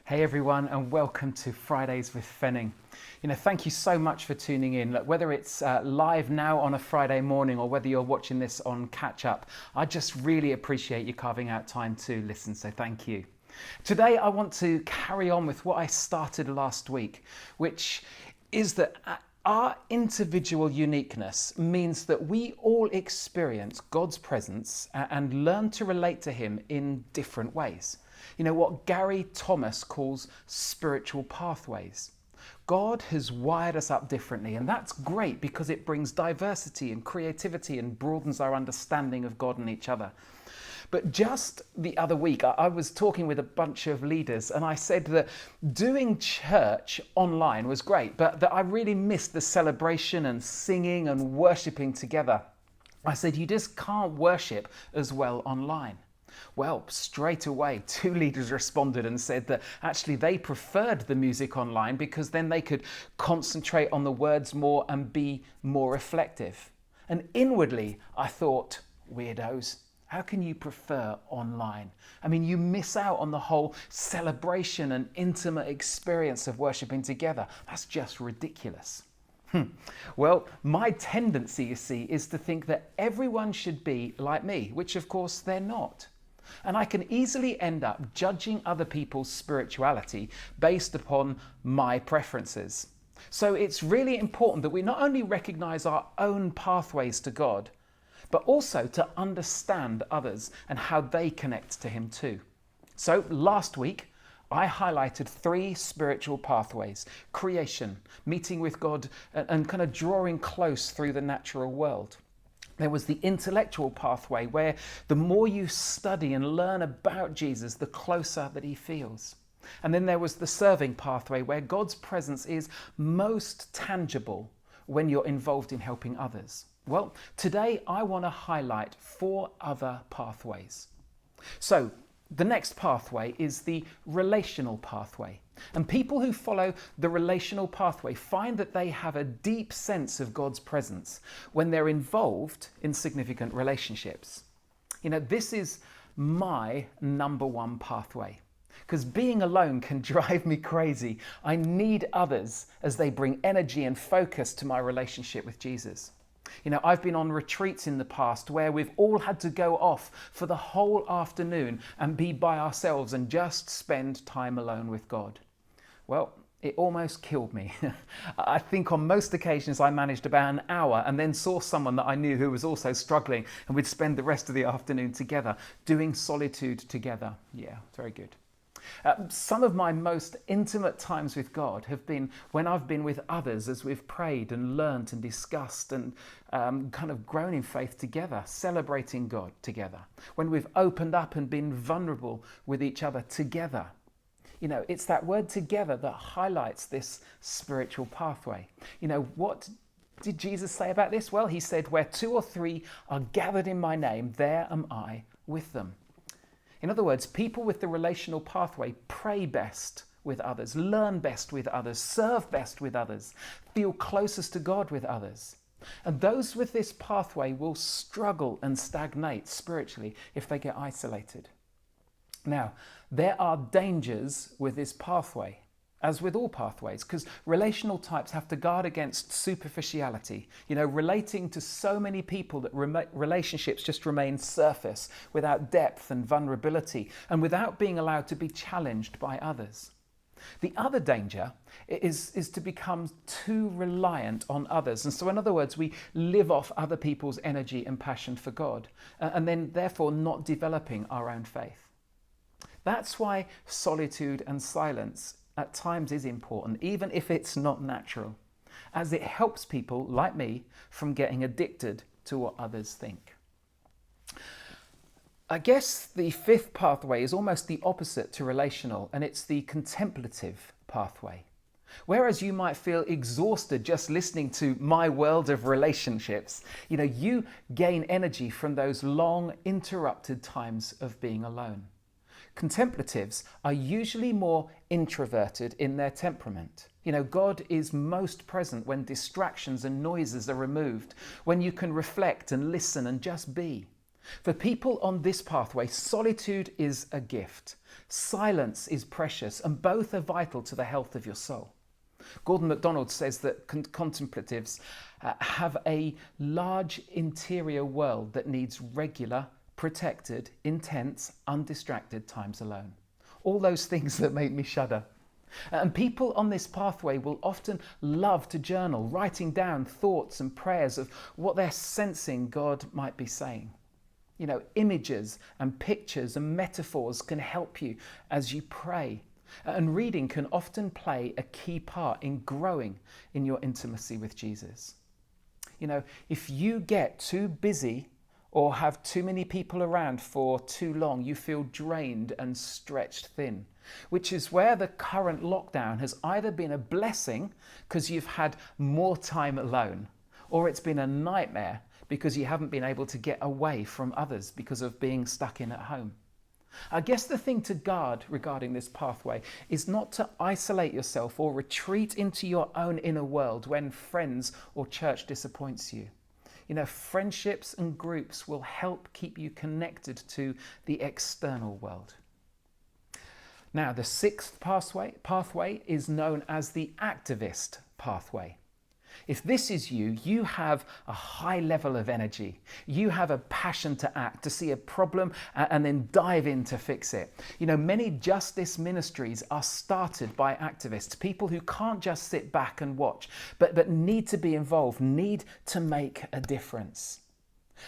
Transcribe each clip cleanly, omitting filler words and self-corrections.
Hey everyone, and welcome to Fridays with Fenning. Thank you so much for tuning in. Look, whether it's live now on a Friday morning or whether you're watching this on catch up, I just really appreciate you carving out time to listen, so thank you. Today I want to carry on with what I started last week, which is that our individual uniqueness means that we all experience God's presence and learn to relate to Him in different ways. What Gary Thomas calls spiritual pathways. God has wired us up differently, and that's great because it brings diversity and creativity and broadens our understanding of God and each other. But just the other week, I was talking with a bunch of leaders and I said that doing church online was great, but that I really missed the celebration and singing and worshipping together. I said, you just can't worship as well online. Well, straight away, two leaders responded and said that actually they preferred the music online because then they could concentrate on the words more and be more reflective. And inwardly, I thought, weirdos. How can you prefer online? I mean, you miss out on the whole celebration and intimate experience of worshipping together. That's just ridiculous. Well, my tendency, you see, is to think that everyone should be like me, which of course they're not. And I can easily end up judging other people's spirituality based upon my preferences. So it's really important that we not only recognize our own pathways to God, but also to understand others and how they connect to Him too. So last week, I highlighted 3 spiritual pathways: creation, meeting with God, and kind of drawing close through the natural world. There was the intellectual pathway, where the more you study and learn about Jesus, the closer that He feels. And then there was the serving pathway, where God's presence is most tangible when you're involved in helping others. Well, today I want to highlight 4 other pathways. So the next pathway is the relational pathway. And people who follow the relational pathway find that they have a deep sense of God's presence when they're involved in significant relationships. This is my number 1 pathway, because being alone can drive me crazy. I need others as they bring energy and focus to my relationship with Jesus. I've been on retreats in the past where we've all had to go off for the whole afternoon and be by ourselves and just spend time alone with God. Well, it almost killed me. I think on most occasions I managed about an hour and then saw someone that I knew who was also struggling, and we'd spend the rest of the afternoon together, doing solitude together. Yeah, very good. Some of my most intimate times with God have been when I've been with others as we've prayed and learnt and discussed and kind of grown in faith together, celebrating God together. When we've opened up and been vulnerable with each other together. It's that word together that highlights this spiritual pathway. What did Jesus say about this? Well, He said, where 2 or 3 are gathered in my name, there am I with them. In other words, people with the relational pathway pray best with others, learn best with others, serve best with others, feel closest to God with others. And those with this pathway will struggle and stagnate spiritually if they get isolated. Now, there are dangers with this pathway, as with all pathways, because relational types have to guard against superficiality, relating to so many people that relationships just remain surface without depth and vulnerability and without being allowed to be challenged by others. The other danger is to become too reliant on others. And so in other words, we live off other people's energy and passion for God, and then therefore not developing our own faith. That's why solitude and silence at times is important, even if it's not natural, as it helps people like me from getting addicted to what others think. I guess the 5th pathway is almost the opposite to relational, and it's the contemplative pathway. Whereas you might feel exhausted just listening to my world of relationships, you gain energy from those long, interrupted times of being alone. Contemplatives are usually more introverted in their temperament. God is most present when distractions and noises are removed, when you can reflect and listen and just be. For people on this pathway, solitude is a gift. Silence is precious, and both are vital to the health of your soul. Gordon MacDonald says that contemplatives have a large interior world that needs regular, protected, intense, undistracted times alone. All those things that make me shudder. And people on this pathway will often love to journal, writing down thoughts and prayers of what they're sensing God might be saying. You know, images and pictures and metaphors can help you as you pray. And reading can often play a key part in growing in your intimacy with Jesus. You know, if you get too busy or have too many people around for too long, you feel drained and stretched thin, which is where the current lockdown has either been a blessing because you've had more time alone, or it's been a nightmare because you haven't been able to get away from others because of being stuck in at home. I guess the thing to guard regarding this pathway is not to isolate yourself or retreat into your own inner world when friends or church disappoints you. You know, friendships and groups will help keep you connected to the external world. Now, the sixth pathway is known as the activist pathway. If this is you, you have a high level of energy. You have a passion to act, to see a problem and then dive in to fix it. You know, many justice ministries are started by activists, people who can't just sit back and watch, but need to be involved, need to make a difference.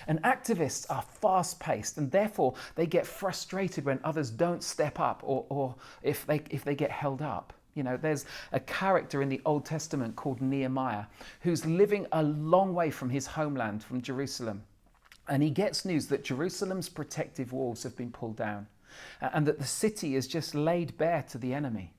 And activists are fast-paced, and therefore they get frustrated when others don't step up or if they get held up. You know, there's a character in the Old Testament called Nehemiah who's living a long way from his homeland, from Jerusalem. And he gets news that Jerusalem's protective walls have been pulled down and that the city is just laid bare to the enemy.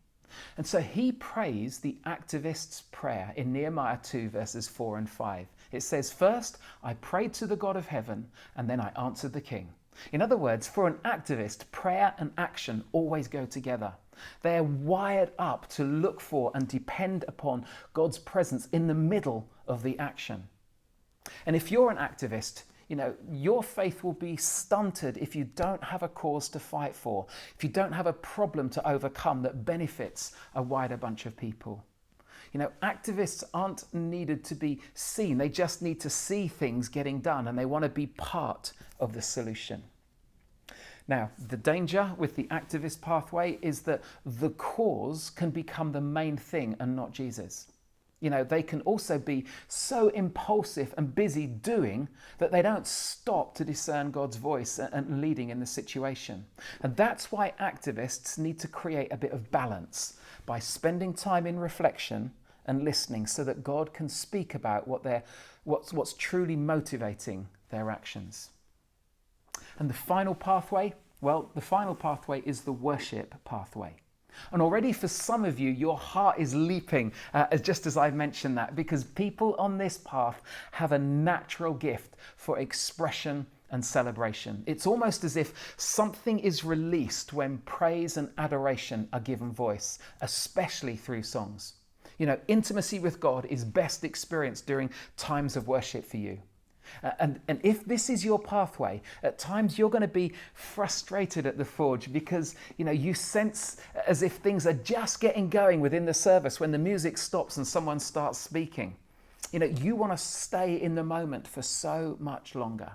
And so he prays the activist's prayer in Nehemiah 2 verses 4 and 5. It says, "First, I prayed to the God of heaven, and then I answered the king." In other words, for an activist, prayer and action always go together. They're wired up to look for and depend upon God's presence in the middle of the action. And if you're an activist, you know, your faith will be stunted if you don't have a cause to fight for, if you don't have a problem to overcome that benefits a wider bunch of people. You know, activists aren't needed to be seen. They just need to see things getting done, and they want to be part of the solution. Now, the danger with the activist pathway is that the cause can become the main thing and not Jesus. You know, they can also be so impulsive and busy doing that they don't stop to discern God's voice and leading in the situation. And that's why activists need to create a bit of balance by spending time in reflection and listening so that God can speak about what's truly motivating their actions. And the final pathway, well, the final pathway is the worship pathway. And already for some of you, your heart is leaping, just as I've mentioned that, because people on this path have a natural gift for expression and celebration. It's almost as if something is released when praise and adoration are given voice, especially through songs. You know, intimacy with God is best experienced during times of worship for you. And if this is your pathway, at times you're going to be frustrated at the forge because, you know, you sense as if things are just getting going within the service when the music stops and someone starts speaking. You know, you want to stay in the moment for so much longer.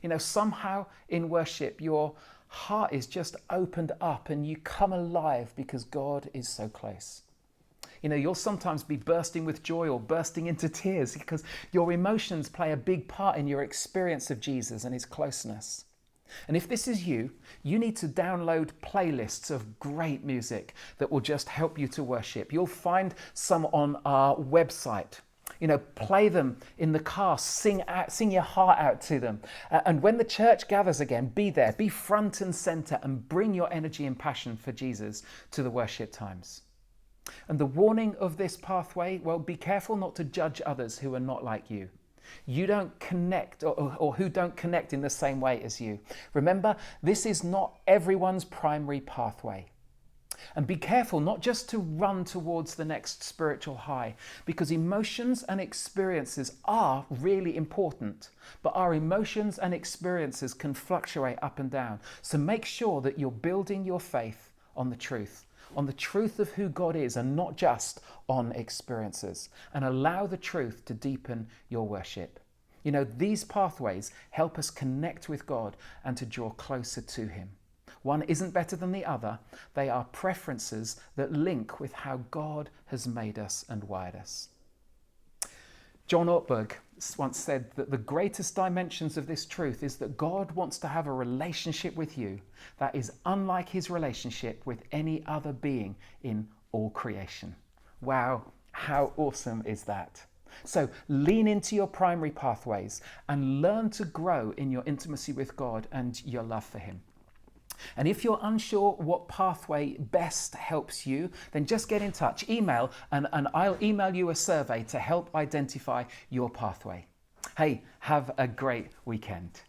You know, somehow in worship, your heart is just opened up and you come alive because God is so close. You know, you'll sometimes be bursting with joy or bursting into tears because your emotions play a big part in your experience of Jesus and his closeness. And if this is you, you need to download playlists of great music that will just help you to worship. You'll find some on our website. You know, play them in the car, sing your heart out to them. And when the church gathers again, be there, be front and center and bring your energy and passion for Jesus to the worship times. And the warning of this pathway, well, be careful not to judge others who are not like you. You don't connect or who don't connect in the same way as you. Remember, this is not everyone's primary pathway. And be careful not just to run towards the next spiritual high, because emotions and experiences are really important, but our emotions and experiences can fluctuate up and down. So make sure that you're building your faith on the truth of who God is, and not just on experiences, and allow the truth to deepen your worship. You know, these pathways help us connect with God and to draw closer to Him. One isn't better than the other. They are preferences that link with how God has made us and wired us. John Ortberg once said that the greatest dimensions of this truth is that God wants to have a relationship with you that is unlike his relationship with any other being in all creation. Wow, how awesome is that? So lean into your primary pathways and learn to grow in your intimacy with God and your love for Him. And if you're unsure what pathway best helps you, then just get in touch, email, and I'll email you a survey to help identify your pathway. Hey, have a great weekend.